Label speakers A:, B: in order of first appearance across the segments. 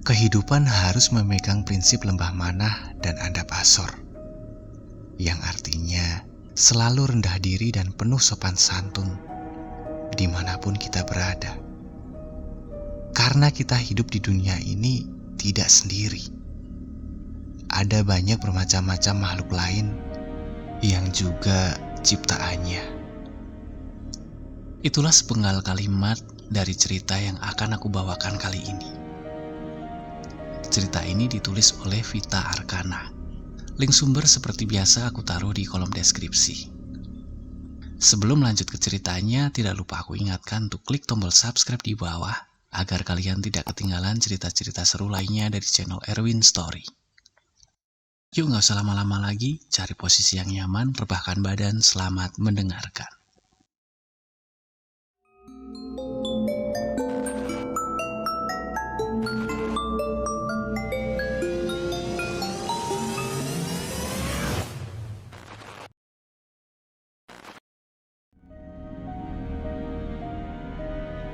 A: Kehidupan harus memegang prinsip lembah manah dan adab asor, yang artinya selalu rendah diri dan penuh sopan santun dimanapun kita berada. Karena kita hidup di dunia ini tidak sendiri. Ada banyak bermacam-macam makhluk lain yang juga ciptaannya. Itulah sepenggal kalimat dari cerita yang akan aku bawakan kali ini. Cerita ini ditulis oleh Vita Arkana. Link sumber seperti biasa aku taruh di kolom deskripsi. Sebelum lanjut ke ceritanya, tidak lupa aku ingatkan untuk klik tombol subscribe di bawah agar kalian tidak ketinggalan cerita-cerita seru lainnya dari channel Erwin Story. Yuk gak usah lama-lama lagi, cari posisi yang nyaman, rebahkan badan, selamat mendengarkan.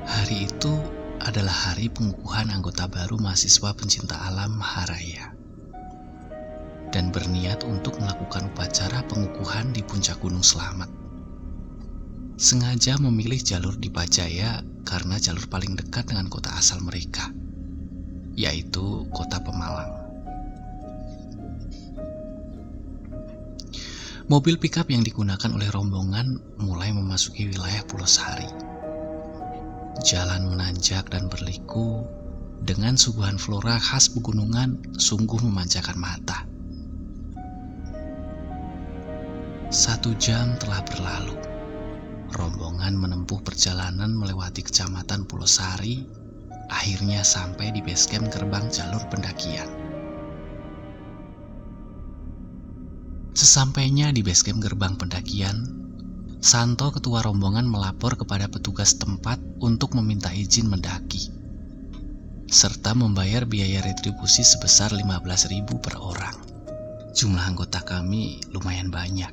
A: Hari itu adalah hari pengukuhan anggota baru mahasiswa pencinta alam Maharaya, dan berniat untuk melakukan upacara pengukuhan di puncak Gunung Slamet. Sengaja memilih jalur di Pajaya karena jalur paling dekat dengan kota asal mereka, yaitu kota Pemalang. Mobil pickup yang digunakan oleh rombongan mulai memasuki wilayah Pulau Sari. Jalan menanjak dan berliku dengan suguhan flora khas pegunungan sungguh memanjakan mata. 1 jam telah berlalu. Rombongan menempuh perjalanan melewati kecamatan Pulau Sari, akhirnya sampai di base camp gerbang jalur pendakian. Sesampainya di base camp gerbang pendakian, Santo ketua rombongan melapor kepada petugas tempat untuk meminta izin mendaki, serta membayar biaya retribusi sebesar 15.000 per orang. Jumlah anggota kami lumayan banyak.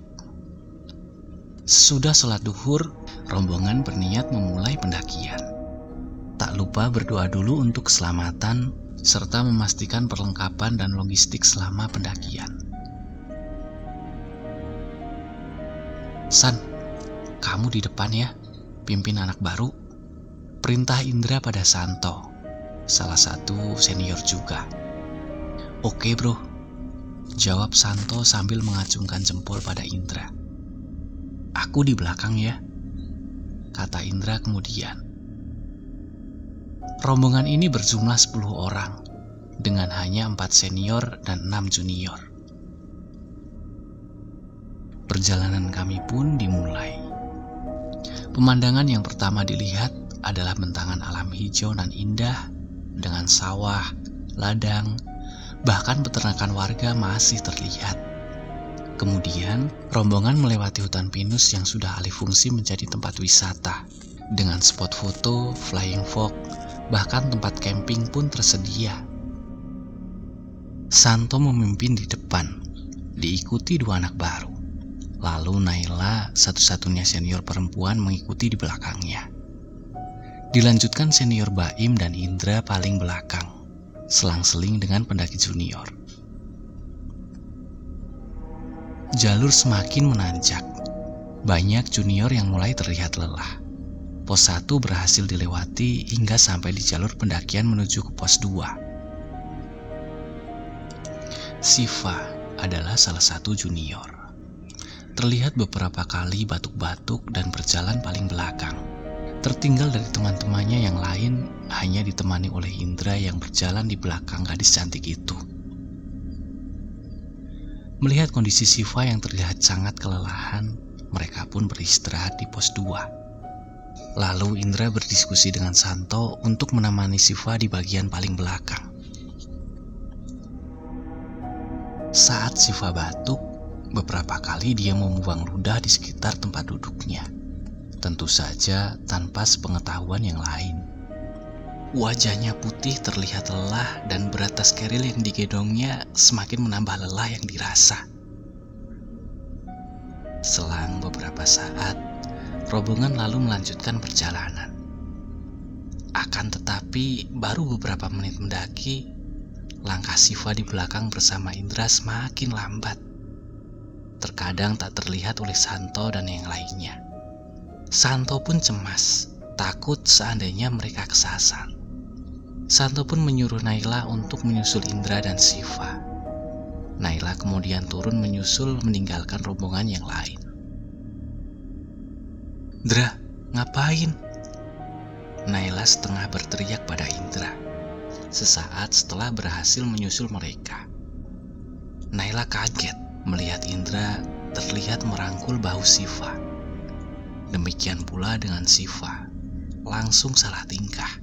A: Sesudah sholat duhur, rombongan berniat memulai pendakian. Tak lupa berdoa dulu untuk keselamatan, serta memastikan perlengkapan dan logistik selama pendakian. San, kamu di depan ya, pimpin anak baru. Perintah Indra pada Santo, salah satu senior juga. Oke bro, jawab Santo sambil mengacungkan jempol pada Indra. Aku di belakang ya, kata Indra kemudian. Rombongan ini berjumlah 10 orang, dengan hanya 4 senior dan 6 junior. Perjalanan kami pun dimulai. Pemandangan yang pertama dilihat adalah bentangan alam hijau dan indah dengan sawah, ladang, bahkan peternakan warga masih terlihat. Kemudian, rombongan melewati hutan pinus yang sudah alih fungsi menjadi tempat wisata, dengan spot foto, flying fox, bahkan tempat camping pun tersedia. Santo memimpin di depan, diikuti 2 anak baru. Lalu Naila, satu-satunya senior perempuan, mengikuti di belakangnya. Dilanjutkan senior Baim dan Indra paling belakang, selang-seling dengan pendaki junior. Jalur semakin menanjak. Banyak junior yang mulai terlihat lelah. Pos 1 berhasil dilewati hingga sampai di jalur pendakian menuju ke pos 2. Siva adalah salah satu junior. Terlihat beberapa kali batuk-batuk dan berjalan paling belakang. Tertinggal dari teman-temannya yang lain, hanya ditemani oleh Indra yang berjalan di belakang gadis cantik itu. Melihat kondisi Siva yang terlihat sangat kelelahan, mereka pun beristirahat di pos 2. Lalu Indra berdiskusi dengan Santo untuk menemani Siva di bagian paling belakang. Saat Siva batuk, beberapa kali dia membuang ludah di sekitar tempat duduknya. Tentu saja tanpa sepengetahuan yang lain. Wajahnya putih terlihat lelah dan berat tas keril yang digendongnya semakin menambah lelah yang dirasa. Selang beberapa saat, rombongan lalu melanjutkan perjalanan. Akan tetapi, baru beberapa menit mendaki, langkah Siva di belakang bersama Indra semakin lambat. Terkadang tak terlihat oleh Santo dan yang lainnya. Santo pun cemas, takut seandainya mereka kesasar. Santo pun menyuruh Naila untuk menyusul Indra dan Siva. Naila kemudian turun menyusul meninggalkan rombongan yang lain. "Indra, ngapain?" Naila setengah berteriak pada Indra. Sesaat setelah berhasil menyusul mereka, Naila kaget melihat Indra terlihat merangkul bahu Siva. Demikian pula dengan Siva, langsung salah tingkah.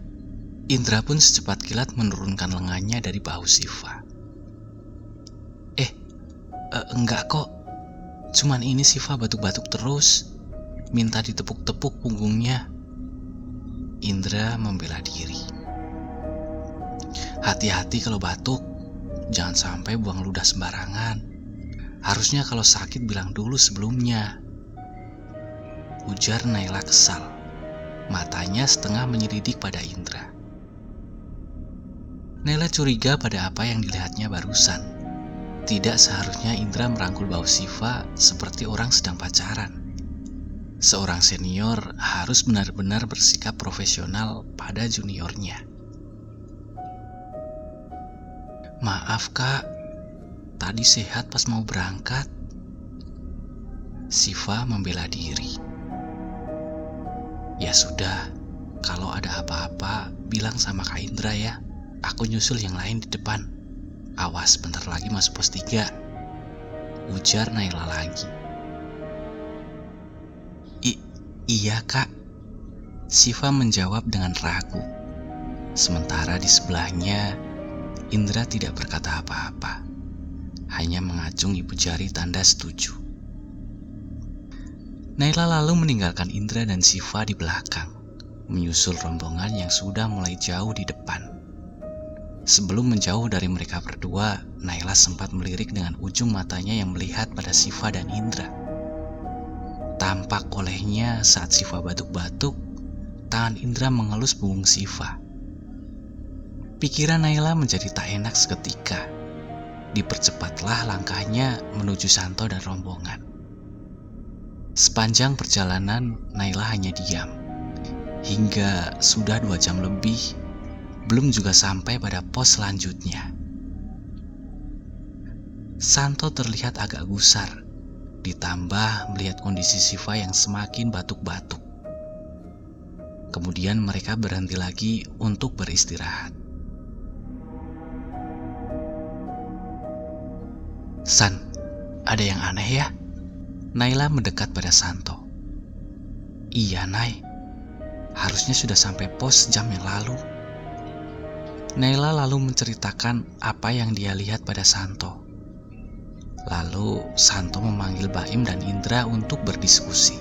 A: Indra pun secepat kilat menurunkan lengannya dari bahu Siva. Enggak kok, cuman ini Siva batuk-batuk terus, minta ditepuk-tepuk punggungnya." Indra membela diri. "Hati-hati kalau batuk, jangan sampai buang ludah sembarangan. Harusnya kalau sakit bilang dulu sebelumnya," ujar Naila kesal. Matanya setengah menyelidik pada Indra. Naila curiga pada apa yang dilihatnya barusan. Tidak seharusnya Indra merangkul bahu Siva seperti orang sedang pacaran. Seorang senior harus benar-benar bersikap profesional pada juniornya. "Maaf kak, tadi sehat pas mau berangkat." Siva membela diri. "Ya sudah, kalau ada apa-apa bilang sama Kak Indra ya. Aku nyusul yang lain di depan. Awas bentar lagi masuk pos 3, ujar Naila lagi. Iya kak," Siva menjawab dengan ragu. Sementara di sebelahnya, Indra tidak berkata apa-apa, hanya mengacung ibu jari tanda setuju. Naila lalu meninggalkan Indra dan Siva di belakang, menyusul rombongan yang sudah mulai jauh di depan. Sebelum menjauh dari mereka berdua, Naila sempat melirik dengan ujung matanya yang melihat pada Siva dan Indra. Tampak olehnya saat Siva batuk-batuk, tangan Indra mengelus punggung Siva. Pikiran Naila menjadi tak enak seketika. Dipercepatlah langkahnya menuju Santo dan rombongan. Sepanjang perjalanan, Naila hanya diam. Hingga sudah 2 jam lebih, belum juga sampai pada pos selanjutnya. Santo terlihat agak gusar, ditambah melihat kondisi Siva yang semakin batuk-batuk. Kemudian mereka berhenti lagi untuk beristirahat. "San, ada yang aneh ya?" Naila mendekat pada Santo. "Iya, Nay. Harusnya sudah sampai pos jam yang lalu." Naila lalu menceritakan apa yang dia lihat pada Santo. Lalu Santo memanggil Baim dan Indra untuk berdiskusi.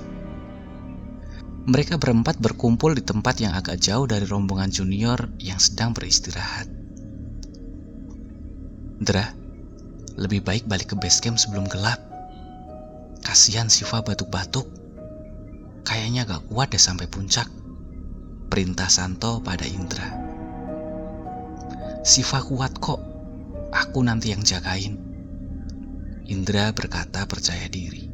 A: Mereka berempat berkumpul di tempat yang agak jauh dari rombongan junior yang sedang beristirahat. "Indra, lebih baik balik ke base camp sebelum gelap. Kasihan Siva batuk-batuk. Kayaknya gak kuat deh sampai puncak," perintah Santo pada Indra. "Siva kuat kok, aku nanti yang jagain," Indra berkata percaya diri.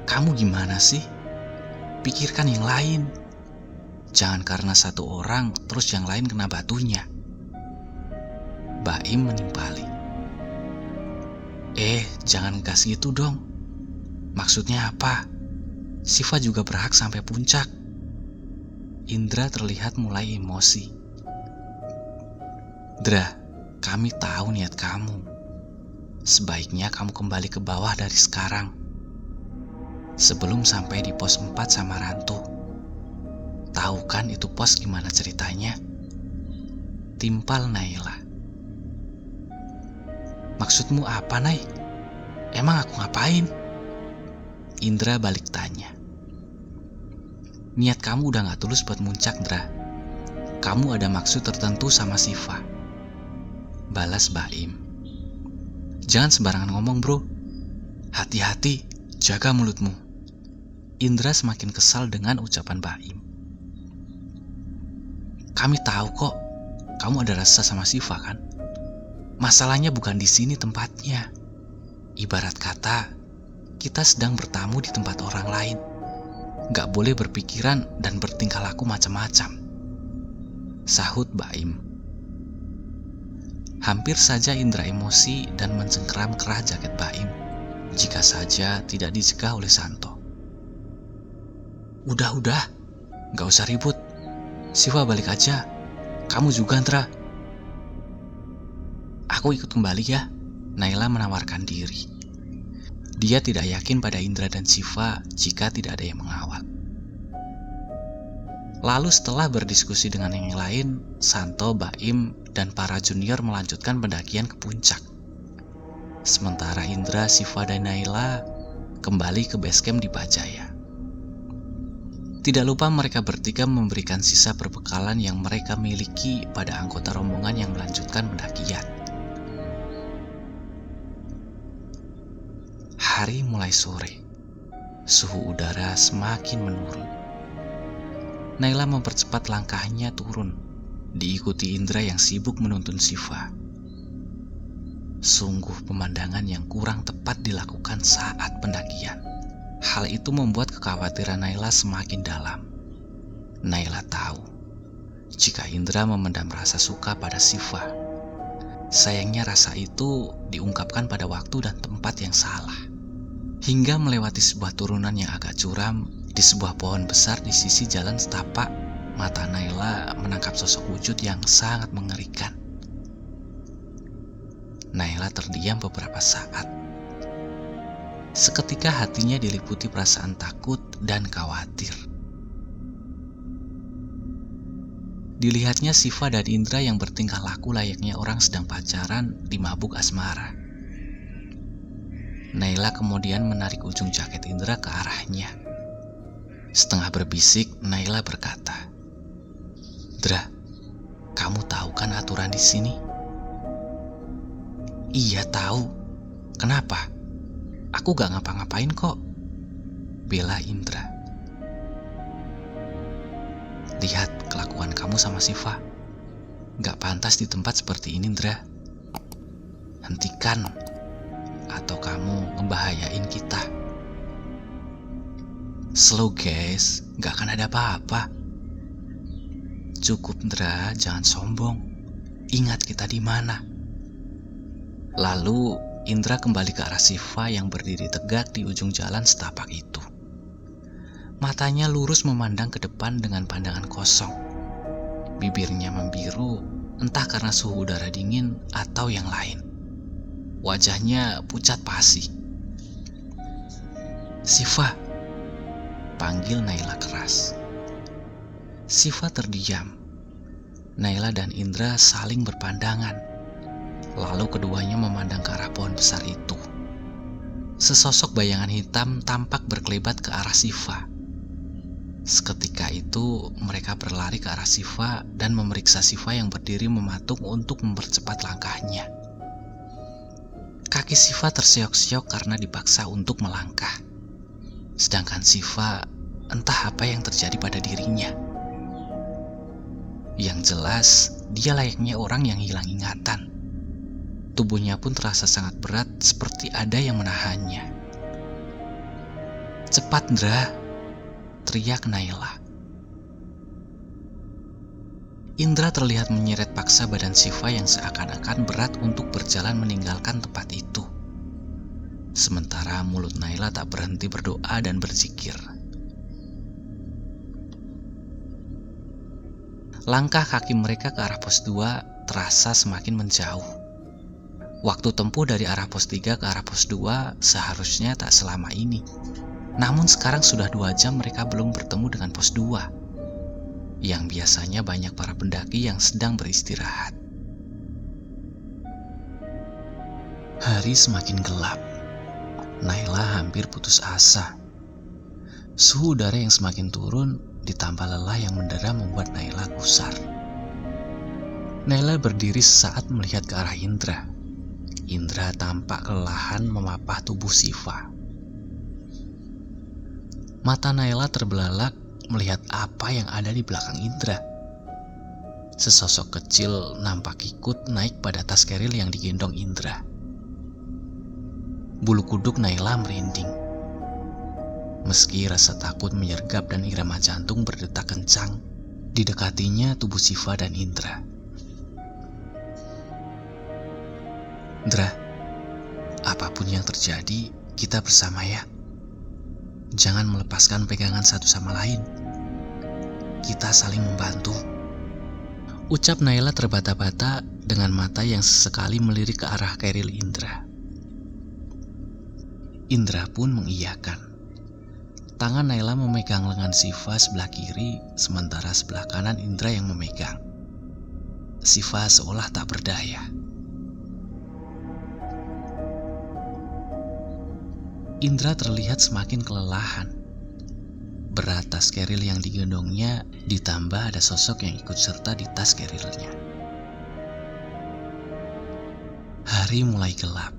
A: "Kamu gimana sih? Pikirkan yang lain. Jangan karena satu orang terus yang lain kena batunya," Baim menimpali. Jangan gas gitu dong. Maksudnya apa? Siva juga berhak sampai puncak." Indra terlihat mulai emosi. "Indra, kami tahu niat kamu. Sebaiknya kamu kembali ke bawah dari sekarang. Sebelum sampai di pos 4 sama Rantu. Tahu kan itu pos gimana ceritanya?" Timpal Naila. "Maksudmu apa, Nay? Emang aku ngapain?" Indra balik tanya. "Niat kamu udah gak tulus buat muncak, Indra. Kamu ada maksud tertentu sama Siva," balas Baim. "Jangan sembarangan ngomong, bro. Hati-hati, jaga mulutmu." Indra semakin kesal dengan ucapan Baim. "Kami tahu kok, kamu ada rasa sama Siva kan? Masalahnya bukan di sini tempatnya. Ibarat kata, kita sedang bertamu di tempat orang lain. Gak boleh berpikiran dan bertingkah laku macam-macam, sahut Baim. Hampir saja Indra emosi dan mencengkeram kerah jaket Baim, jika saja tidak dicegah oleh Santo. Udah, gak usah ribut. Siva balik aja. Kamu juga, Indra. Aku ikut kembali ya, Naila menawarkan diri. Dia tidak yakin pada Indra dan Siva jika tidak ada yang mengawal. Lalu setelah berdiskusi dengan yang lain, Santo, Baim, dan para junior melanjutkan pendakian ke puncak. Sementara Indra, Siva, dan Naila kembali ke base camp di Bajaya. Tidak lupa mereka bertiga memberikan sisa perbekalan yang mereka miliki pada anggota rombongan yang melanjutkan pendakian. Hari mulai sore, suhu udara semakin menurun. Naila mempercepat langkahnya turun, diikuti Indra yang sibuk menuntun Siva. Sungguh pemandangan yang kurang tepat dilakukan saat pendakian. Hal itu membuat kekhawatiran Naila semakin dalam. Naila tahu, jika Indra memendam rasa suka pada Siva, sayangnya rasa itu diungkapkan pada waktu dan tempat yang salah. Hingga melewati sebuah turunan yang agak curam, di sebuah pohon besar di sisi jalan setapak, mata Naila menangkap sosok wujud yang sangat mengerikan. Naila terdiam beberapa saat. Seketika hatinya diliputi perasaan takut dan khawatir. Dilihatnya Siva dan Indra yang bertingkah laku layaknya orang sedang pacaran di mabuk asmara. Naila kemudian menarik ujung jaket Indra ke arahnya. Setengah berbisik, Naila berkata, "Indra, kamu tahu kan aturan di sini?" "Iya tahu. Kenapa? Aku gak ngapa-ngapain kok," bela Indra. "Lihat kelakuan kamu sama Siva. Gak pantas di tempat seperti ini, Indra. Hentikan, atau kamu ngebahayain kita." "Slow guys, gak akan ada apa-apa." "Cukup, Indra, jangan sombong. Ingat kita di mana." Lalu Indra kembali ke arah Siva yang berdiri tegak di ujung jalan setapak itu. Matanya lurus memandang ke depan dengan pandangan kosong. Bibirnya membiru, entah karena suhu udara dingin atau yang lain. Wajahnya pucat pasi. "Siva," panggil Naila keras. Siva terdiam. Naila dan Indra saling berpandangan. Lalu keduanya memandang ke arah pohon besar itu. Sesosok bayangan hitam tampak berkelebat ke arah Siva. Seketika itu mereka berlari ke arah Siva dan memeriksa Siva yang berdiri mematung untuk mempercepat langkahnya. Kaki Siva terseok-seok karena dipaksa untuk melangkah. Sedangkan Siva entah apa yang terjadi pada dirinya. Yang jelas, dia layaknya orang yang hilang ingatan. Tubuhnya pun terasa sangat berat, seperti ada yang menahannya. "Cepat, Indra!" teriak Naila. Indra terlihat menyeret paksa badan Siva yang seakan-akan berat untuk berjalan meninggalkan tempat itu. Sementara mulut Naila tak berhenti berdoa dan berzikir. Langkah kaki mereka ke arah pos 2 terasa semakin menjauh. Waktu tempuh dari arah pos 3 ke arah pos 2 seharusnya tak selama ini. Namun sekarang sudah 2 jam mereka belum bertemu dengan pos 2, yang biasanya banyak para pendaki yang sedang beristirahat. Hari semakin gelap. Naila hampir putus asa. Suhu udara yang semakin turun ditambah lelah yang mendera membuat Naila gusar. Naila berdiri sesaat melihat ke arah Indra. Indra tampak kelelahan memapah tubuh Siva. Mata Naila terbelalak melihat apa yang ada di belakang Indra. Sesosok kecil nampak ikut naik pada tas keril yang digendong Indra. Bulu kuduk Naila merinding. Meski rasa takut menyergap dan irama jantung berdetak kencang, didekatinya tubuh Siva dan Indra. Indra, apapun yang terjadi, kita bersama ya. Jangan melepaskan pegangan satu sama lain. Kita saling membantu. Ucap Naila terbata-bata dengan mata yang sesekali melirik ke arah keril Indra. Indra pun mengiyakan. Tangan Naila memegang lengan Siva sebelah kiri, sementara sebelah kanan Indra yang memegang. Siva seolah tak berdaya. Indra terlihat semakin kelelahan. Berat tas keril yang digendongnya ditambah ada sosok yang ikut serta di tas kerilnya. Hari mulai gelap.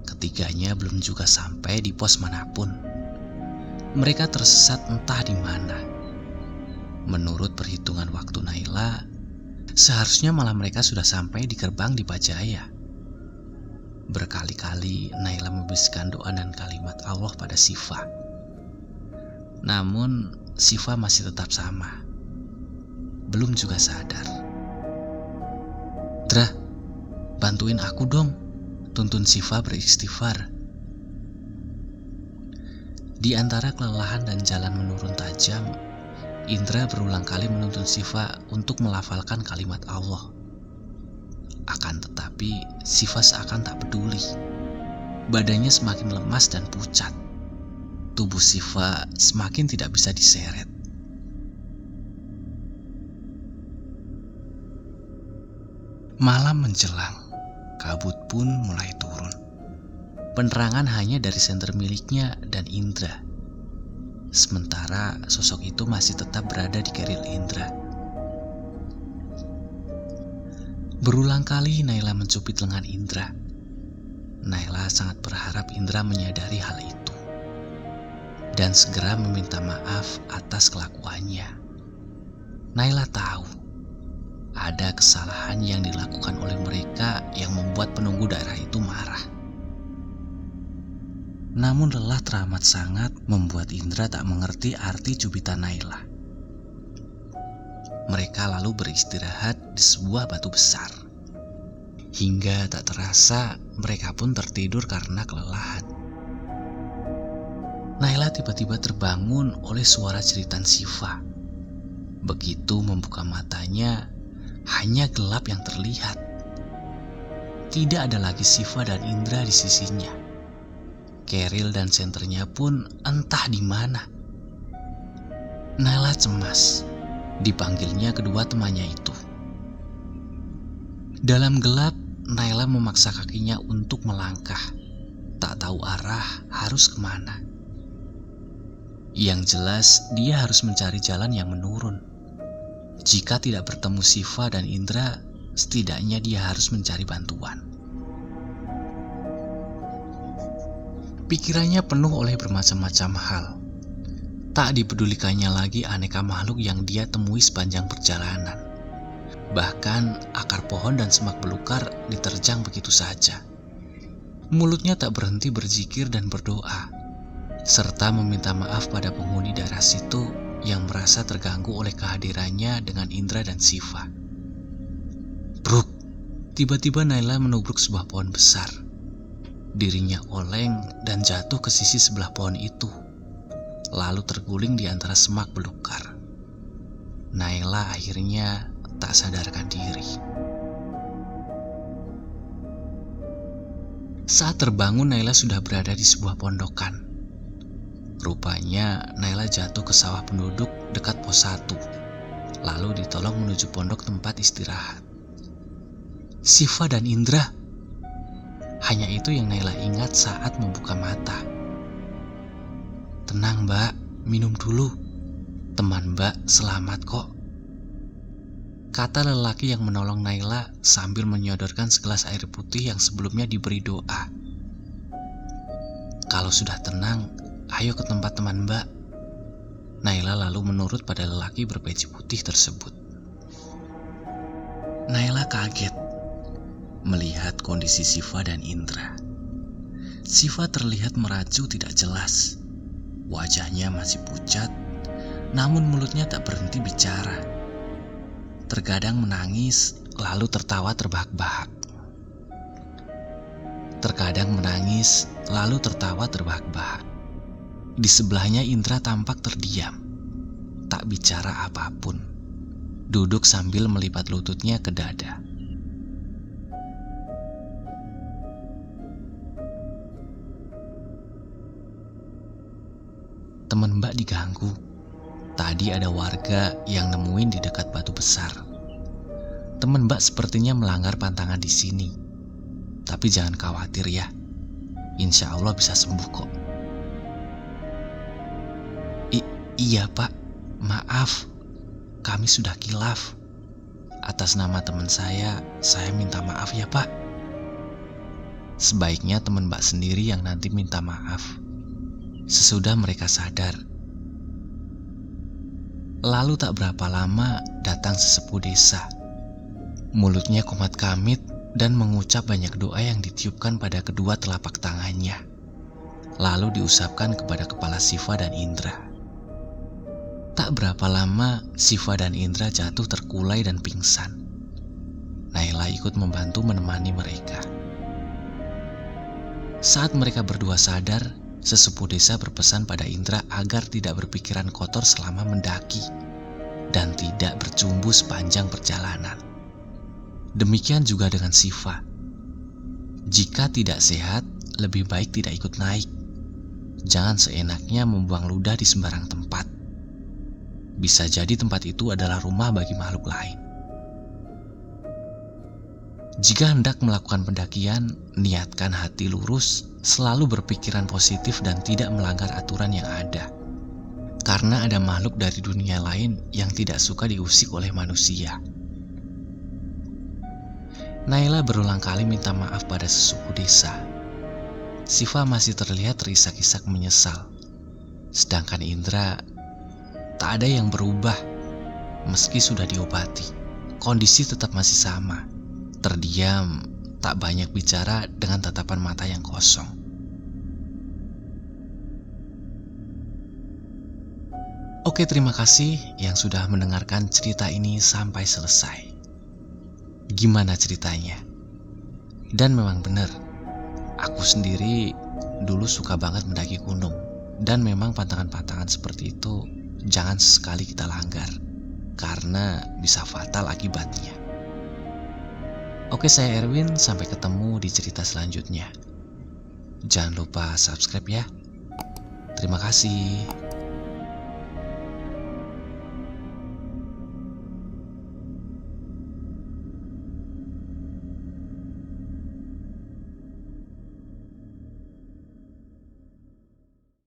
A: Ketiganya belum juga sampai di pos manapun. Mereka tersesat entah di mana. Menurut perhitungan waktu Naila, seharusnya malam mereka sudah sampai di gerbang di Pajaya. Berkali-kali Naila membisikkan doa dan kalimat Allah pada Siva. Namun Siva masih tetap sama. Belum juga sadar. Dra, bantuin aku dong, tuntun Siva beristighfar. Di antara kelelahan dan jalan menurun tajam, Indra berulang kali menuntun Siva untuk melafalkan kalimat Allah. Akan tetapi, Siva seakan tak peduli. Badannya semakin lemas dan pucat. Tubuh Siva semakin tidak bisa diseret. Malam menjelang, kabut pun mulai turun. Penerangan hanya dari senter miliknya dan Indra. Sementara sosok itu masih tetap berada di keril Indra. Berulang kali Naila mencubit lengan Indra. Naila sangat berharap Indra menyadari hal itu dan segera meminta maaf atas kelakuannya. Naila tahu ada kesalahan yang dilakukan oleh mereka yang membuat penunggu daerah itu marah. Namun lelah teramat sangat membuat Indra tak mengerti arti cubitan Naila. Mereka lalu beristirahat di sebuah batu besar. Hingga tak terasa mereka pun tertidur karena kelelahan. Naila tiba-tiba terbangun oleh suara jeritan Siva. Begitu membuka matanya, hanya gelap yang terlihat. Tidak ada lagi Siva dan Indra di sisinya. Keril dan senternya pun entah di mana. Naila cemas. Dipanggilnya kedua temannya itu. Dalam gelap, Naila memaksa kakinya untuk melangkah. Tak tahu arah harus kemana. Yang jelas, dia harus mencari jalan yang menurun. Jika tidak bertemu Siva dan Indra, setidaknya dia harus mencari bantuan. Pikirannya penuh oleh bermacam-macam hal. Tak dipedulikannya lagi aneka makhluk yang dia temui sepanjang perjalanan. Bahkan akar pohon dan semak belukar diterjang begitu saja. Mulutnya tak berhenti berzikir dan berdoa, serta meminta maaf pada penghuni daerah situ yang merasa terganggu oleh kehadirannya dengan Indra dan Siva. Bruk, tiba-tiba Naila menubruk sebuah pohon besar. Dirinya oleng dan jatuh ke sisi sebelah pohon itu, lalu terguling di antara semak belukar. Naila akhirnya tak sadarkan diri. Saat terbangun, Naila sudah berada di sebuah pondokan. Rupanya Naila jatuh ke sawah penduduk dekat pos 1, lalu ditolong menuju pondok tempat istirahat. Siva dan Indra. Hanya itu yang Naila ingat saat membuka mata. Tenang mbak, minum dulu. Teman mbak selamat kok, kata lelaki yang menolong Naila sambil menyodorkan segelas air putih yang sebelumnya diberi doa. Kalau sudah tenang, ayo ke tempat teman mbak. Naila lalu menurut pada lelaki berpeci putih tersebut. Naila kaget melihat kondisi Siva dan Indra. Siva terlihat meracu tidak jelas. Wajahnya masih pucat, namun mulutnya tak berhenti bicara. Terkadang menangis, lalu tertawa terbahak-bahak. Terkadang menangis, lalu tertawa terbahak-bahak. Di sebelahnya Indra tampak terdiam, tak bicara apapun. Duduk sambil melipat lututnya ke dada. Teman Mbak diganggu. Tadi ada warga yang nemuin di dekat batu besar. Teman Mbak sepertinya melanggar pantangan di sini. Tapi jangan khawatir ya. Insya Allah bisa sembuh kok. Iya Pak, maaf. Kami sudah kilaf. Atas nama teman saya minta maaf ya Pak. Sebaiknya teman Mbak sendiri yang nanti minta maaf sesudah mereka sadar. Lalu tak berapa lama datang sesepuh desa. Mulutnya kumat kamit dan mengucap banyak doa yang ditiupkan pada kedua telapak tangannya. Lalu diusapkan kepada kepala Siva dan Indra. Tak berapa lama Siva dan Indra jatuh terkulai dan pingsan. Naila ikut membantu menemani mereka. Saat mereka berdua sadar, sesepuh desa berpesan pada Indra agar tidak berpikiran kotor selama mendaki dan tidak bercumbu sepanjang perjalanan. Demikian juga dengan Siva. Jika tidak sehat, lebih baik tidak ikut naik. Jangan seenaknya membuang ludah di sembarang tempat. Bisa jadi tempat itu adalah rumah bagi makhluk lain. Jika hendak melakukan pendakian, niatkan hati lurus, selalu berpikiran positif dan tidak melanggar aturan yang ada. Karena ada makhluk dari dunia lain yang tidak suka diusik oleh manusia. Naila berulang kali minta maaf pada sesuku desa. Siva masih terlihat terisak-isak menyesal. Sedangkan Indra, tak ada yang berubah. Meski sudah diobati, kondisi tetap masih sama. Terdiam, tak banyak bicara dengan tatapan mata yang kosong. Oke, terima kasih yang sudah mendengarkan cerita ini sampai selesai. Gimana ceritanya? Dan memang benar, aku sendiri dulu suka banget mendaki gunung. Dan memang pantangan-pantangan seperti itu jangan sekali kita langgar, karena bisa fatal akibatnya. Oke, saya Erwin, sampai ketemu di cerita selanjutnya. Jangan lupa subscribe ya. Terima kasih.